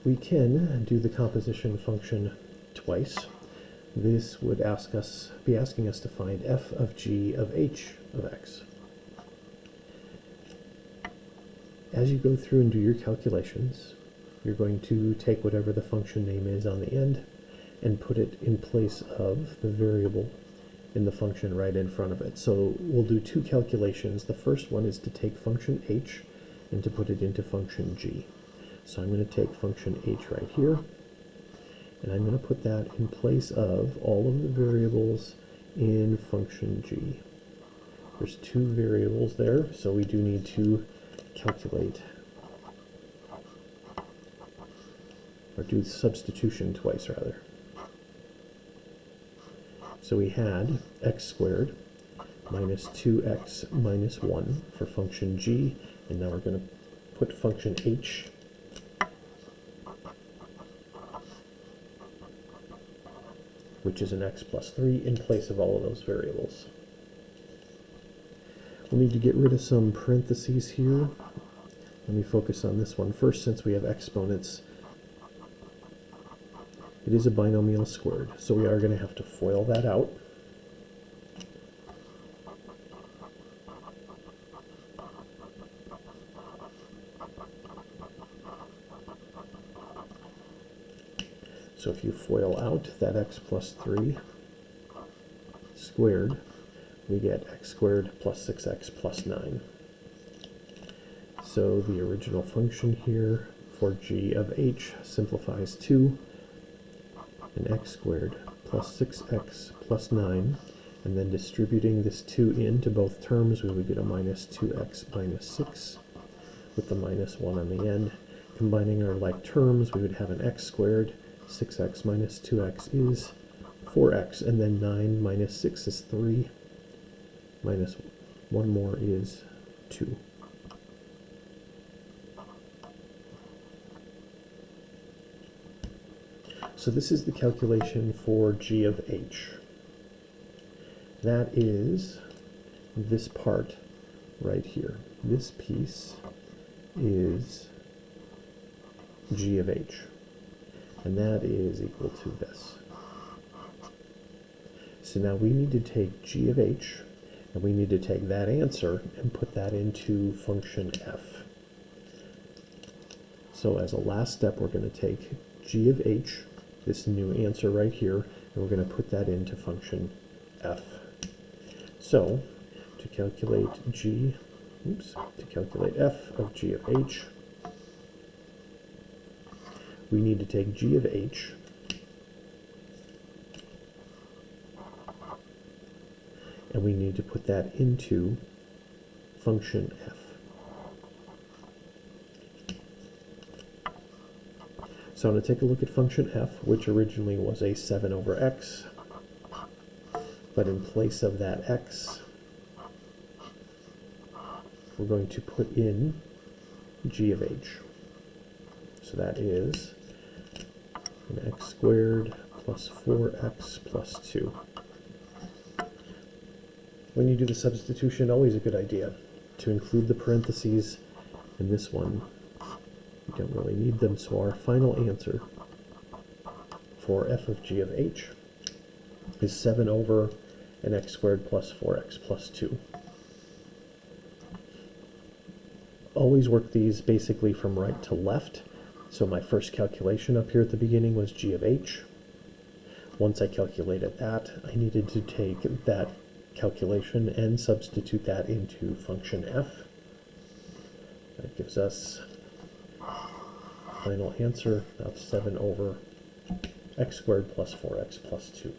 we can do the composition function twice. This would be asking us to find f of g of h of x. As you go through and do your calculations, you're going to take whatever the function name is on the end and put it in place of the variable in the function right in front of it. So we'll do two calculations. The first one is to take function h and to put it into function g. So I'm going to take function h right here, and I'm going to put that in place of all of the variables in function g. There's two variables there, so we do need to calculate, or do substitution twice rather. So we had x squared minus 2x minus 1 for function g, and now we're going to put function h which is an x plus 3 in place of all of those variables. We'll need to get rid of some parentheses here. Let me focus on this one first since we have exponents. It is a binomial squared, so we are going to have to FOIL that out. So if you FOIL out that x plus 3 squared, we get x squared plus 6x plus 9. So the original function here for g of h simplifies to an x squared plus 6x plus 9, and then distributing this 2 into both terms, we would get a minus 2x minus 6 with the minus 1 on the end. Combining our like terms, we would have an x squared. 6x minus 2x is 4x, and then 9 minus 6 is 3, minus 1 more is 2. So this is the calculation for g of h. That is this part right here. This piece is g of h. And that is equal to this. So now we need to take g of h, and we need to take that answer and put that into function f. So as a last step, we're going to take g of h, this new answer right here, and we're going to put that into function f. So to calculate f of g of h, we need to take g of h and we need to put that into function f. So I'm going to take a look at function f, which originally was a 7 over x, but in place of that x, we're going to put in g of h. So that is an x squared plus 4x plus 2. When you do the substitution, always a good idea to include the parentheses. In this one, you don't really need them, so our final answer for f of g of h is 7 over an x squared plus 4x plus 2. Always work these basically from right to left. So my first calculation up here at the beginning was g of h. Once I calculated that, I needed to take that calculation and substitute that into function f. That gives us a final answer of 7 over x squared plus 4x plus 2.